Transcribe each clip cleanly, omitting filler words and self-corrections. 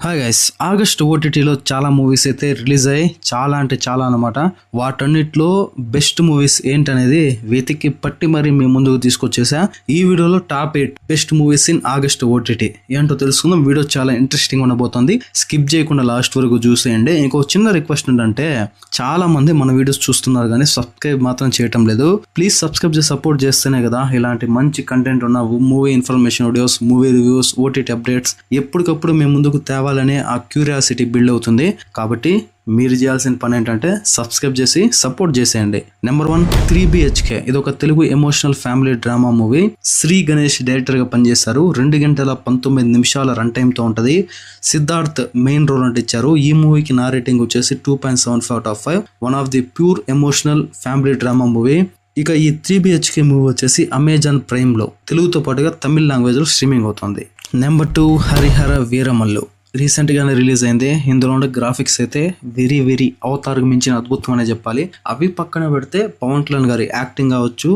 Hi guys, August ఓటీటీలో చాలా movies అయితే రిలీజ్ అయ్యాయి. చాలా అంటే చాలా అనమాట. వాటన్నిటిలో బెస్ట్ మూవీస్ ఏంటనేది వెతికి పట్టి మరి మీ ముందుకు తీసుకొచ్చేసా. ఈ వీడియోలో top 8 best movies in August OTT ఏంటో తెలుసుకుందాం. వీడియో చాలా ఇంట్రెస్టింగ్ ఉండబోతుంది. స్కిప్ చేయకుండా లాస్ట్ వరకు చూసేయండి. ఇంకో చిన్న రిక్వెస్ట్ ఏంటంటే, చాలా మంది మన వీడియోస్ చూస్తున్నారు కానీ సబ్స్క్రైబ్ మాత్రం చేయటం లేదు. ప్లీజ్ సబ్స్క్రైబ్ చేసి సపోర్ట్ చేస్తేనే కదా ఇలాంటి మంచి కంటెంట్ ఉన్న movie information videos, movie reviews, OTT updates ఎప్పటికప్పుడు మేము ముందుకు తేవాలనే ఆ క్యూరియాసిటీ బిల్డ్ అవుతుంది. కాబట్టి మీరు చేయాల్సిన పని ఏంటంటే సబ్స్క్రైబ్ చేసి సపోర్ట్ చేసేయండి. Number 1, 3BHK. ఇది ఒక Telugu emotional family drama movie. Shri Ganesh director గా పనిచేశారు. 2 గంటల 19 నిమిషాల రన్ టైమ్ తో ఉంటది. సిద్ధార్థ్ మెయిన్ రోల్ అంటే ఇచ్చారు. ఈ మూవీకి నా రేటింగ్ వచ్చేసి 2.75/5. One of the pure emotional family drama movie. ఇక ఈ 3BHK మూవీ వచ్చేసి అమెజాన్ ప్రైమ్ లో తెలుగుతో పాటుగా తమిళ లాంగ్వేజ్ లో స్ట్రీమింగ్ అవుతుంది. నెంబర్ 2, హరిహర వీరమల్లు. రీసెంట్ గానే రిలీజ్ అయింది. ఇందులో ఉండే గ్రాఫిక్స్ అయితే వెరీ అవతారకు మించిన అద్భుతం అనే చెప్పాలి. అవి పక్కన పెడితే పవన్ కళ్యాణ్ గారి యాక్టింగ్ కావచ్చు,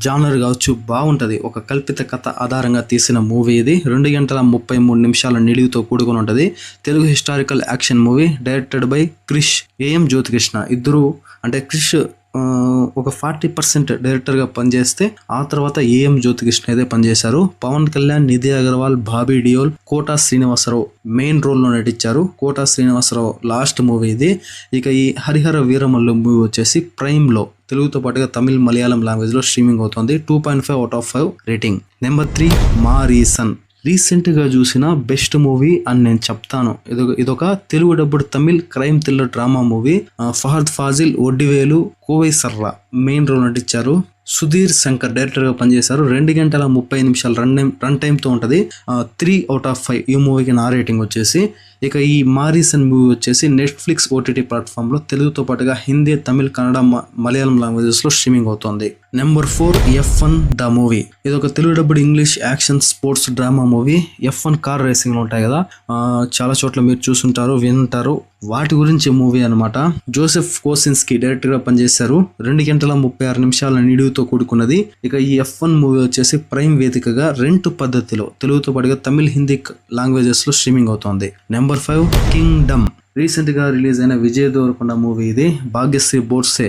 జానర్ కావచ్చు బాగుంటది. ఒక కల్పిత కథ ఆధారంగా తీసిన మూవీ ఇది. 2 గంటల 33 నిమిషాల నిడివితో కూడుకుని ఉంటది. Telugu historical action movie. Directed by Krish, AM Jyothikrishna. ఇద్దరు అంటే క్రిష్ ఒక 40% డైరెక్టర్ గా పనిచేస్తే ఆ తర్వాత ఏఎం జ్యోతికృష్ణ అయితే పనిచేశారు. పవన్ కళ్యాణ్, నిధి అగర్వాల్, బాబీ డియోల్, కోటా శ్రీనివాసరావు మెయిన్ రోల్ లో నటించారు. కోటా శ్రీనివాసరావు లాస్ట్ మూవీ ఇది. ఇక ఈ హరిహర వీరమల్లు మూవీ వచ్చేసి ప్రైమ్ లో తెలుగుతో పాటుగా తమిళ్, మలయాళం లాంగ్వేజ్ లో స్ట్రీమింగ్ అవుతుంది. 2.5/5 రేటింగ్. నెంబర్ 3, మా రీసన్. రీసెంట్ గా చూసిన బెస్ట్ మూవీ అని నేను చెప్తాను. ఇదొక Telugu dubbed Tamil crime thriller drama movie. Fahadh Faasil, Vadivelu, Kovai Sarala main role నటించారు. సుధీర్ శంకర్ డైరెక్టర్ గా పనిచేశారు. 2 గంటల 30 నిమిషాల రన్ టైమ్ తో ఉంటది. 3/5 ఈ మూవీకి నా రేటింగ్ వచ్చేసి. ఇక ఈ మారీసన్ మూవీ వచ్చేసి నెట్ఫ్లిక్స్ ఓటీటీ ప్లాట్ఫామ్ లో తెలుగుతో పాటుగా హిందీ, తమిళ్, కన్నడ, మలయాళం లాంగ్వేజెస్ లో స్ట్రీమింగ్ అవుతుంది. Number 4, F1 the movie. ఇది ఒక Telugu డబ్బుడు English action sports drama movie. F1 car racing ఉంటాయి కదా, చాలా చోట్ల మీరు చూసుంటారు, వింటారు. వాటి గురించి మూవీ అనమాట. జోసెఫ్ కోసిన్స్కీ డైరెక్టర్ గా పనిచేశారు. 2 గంటల 36 నిమిషాల నిడివితో కూడుకున్నది. ఇక ఈ F1 మూవీ వచ్చేసి ప్రైమ్ వేదికగా రెంట్ పద్ధతిలో తెలుగుతో పాటుగా తమిళ్, హిందీ లాంగ్వేజెస్ లో స్ట్రీమింగ్ అవుతుంది. Number 5, Kingdom. రీసెంట్ గా రిలీజ్ అయిన విజయ్ దేవరకొండ మూవీ ఇది. భాగ్యశ్రీ బోర్సే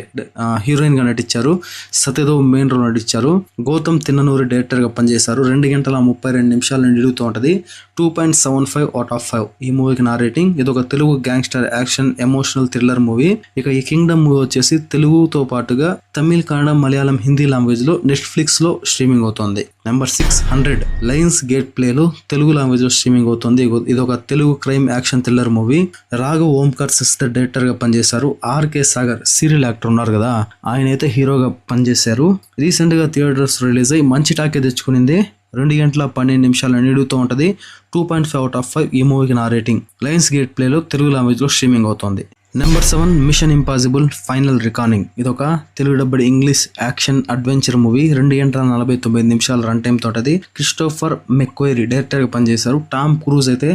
హీరోయిన్ గా నటించారు. సత్యదేవ్ మెయిన్ రోల్ నటించారు. గౌతమ్ తిన్ననూరి డైరెక్టర్ గా పనిచేశారు. 2 గంటల 32 నిమిషాల నిడుగుతూ ఉంటది. 2.75/5 ఈ మూవీకి నా రేటింగ్. ఇది ఒక Telugu gangster action emotional thriller movie. ఇక ఈ కింగ్డమ్ మూవీ వచ్చేసి తెలుగుతో పాటుగా తమిళ్, కన్నడ, మలయాళం, హిందీ లాంగ్వేజ్ లో నెట్ఫ్లిక్స్ లో స్ట్రీమింగ్ అవుతుంది. నెంబర్ 6, 100 లయన్స్ గేట్ ప్లే లో తెలుగు లాంగ్వేజ్ లో స్ట్రీమింగ్ అవుతుంది. ఇది ఒక Telugu crime action thriller movie. Raghav Omkar sister director గా పనిచేశారు. ఆర్కే సాగర్ సీరియల్ యాక్టర్ ఉన్నారు కదా, ఆయన అయితే హీరోగా పనిచేశారు. రీసెంట్ గా థియేటర్స్ రిలీజ్ అయ్యి మంచి టాకే తెచ్చుకునింది. 2 గంటల 12 నిమిషాల నిడుగుతూ ఉంటది. 2.5/5 ఈ మూవీకి నా రేటింగ్. లయన్స్ గేట్ ప్లే లో తెలుగు లాంగ్వేజ్ లో స్ట్రీమింగ్ అవుతుంది. Number 7, Mission Impossible final recording. ఇదొక Telugu డబ్బుడు English action adventure movie. 2 గంటల 49 నిమిషాల రన్ టైమ్ తోటది. క్రిస్టోఫర్ మెక్వైరీ డైరెక్టర్ గా పనిచేశారు. టామ్ క్రూజ్ అయితే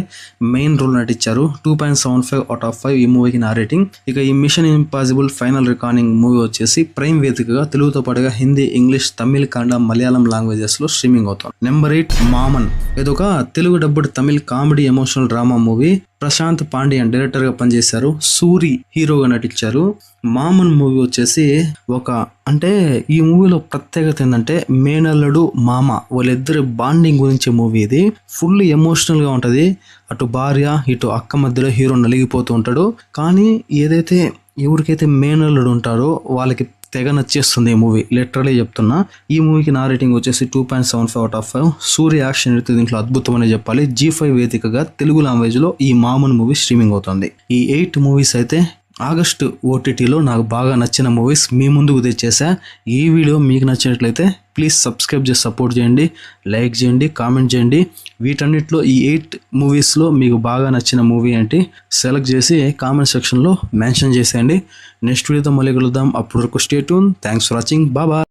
మెయిన్ రోల్ నటించారు. 2.75/5 ఈ మూవీకి నా రేటింగ్. ఇక ఈ Mission Impossible final recording movie వచ్చేసి ప్రైమ్ వేదికగా తెలుగుతో పాటుగా హిందీ, ఇంగ్లీష్, తమిళ్, కన్నడ, మలయాళం లాంగ్వేజెస్ లో స్ట్రీమింగ్ అవుతుంది. నెంబర్ 8, మామన్. ఇదొక Telugu dubbed Tamil comedy emotional drama movie. Prashanth Pandiyan director గా పనిచేశారు. సూరి హీరోగా నటించారు. మామన్ మూవీ వచ్చేసి అంటే ఈ మూవీలో ప్రత్యేకత ఏంటంటే మేనల్లుడు, మామ వాళ్ళిద్దరి బాండింగ్ గురించి మూవీ ఇది. ఫుల్ ఎమోషనల్ గా ఉంటది. అటు భార్య, ఇటు అక్క మధ్యలో హీరో నలిగిపోతూ ఉంటాడు. కానీ ఏదైతే ఎవరికైతే మేనల్లుడు ఉంటారో వాళ్ళకి తెగ నచ్చేస్తుంది ఈ మూవీ. లిటరలీ చెప్తున్నా. ఈ మూవీకి నా రేటింగ్ వచ్చేసి 2.75/5. సూర్య యాక్షన్ అయితే దీంట్లో అద్భుతం అనే చెప్పాలి. G5 వేదికగా తెలుగు లాంగ్వేజ్ లో ఈ మామన్ మూవీ స్ట్రీమింగ్ అవుతుంది. ఈ 8 మూవీస్ అయితే ఆగస్టు ఓటీటీలో నాకు బాగా నచ్చిన మూవీస్ మీ ముందుకు తెచ్చేసా. ఈ వీడియో మీకు నచ్చినట్లయితే ప్లీజ్ సబ్స్క్రైబ్ చేసి సపోర్ట్ చేయండి, లైక్ చేయండి, కామెంట్ చేయండి. వీటన్నిటిలో ఈ 8 మూవీస్లో మీకు బాగా నచ్చిన మూవీ ఏంటి సెలెక్ట్ చేసి కామెంట్ సెక్షన్లో మెన్షన్ చేసేయండి. నెక్స్ట్ వీడియోతో మళ్ళీ కలుద్దాం. అప్పటి వరకు stay tune. Thanks for watching. Bye.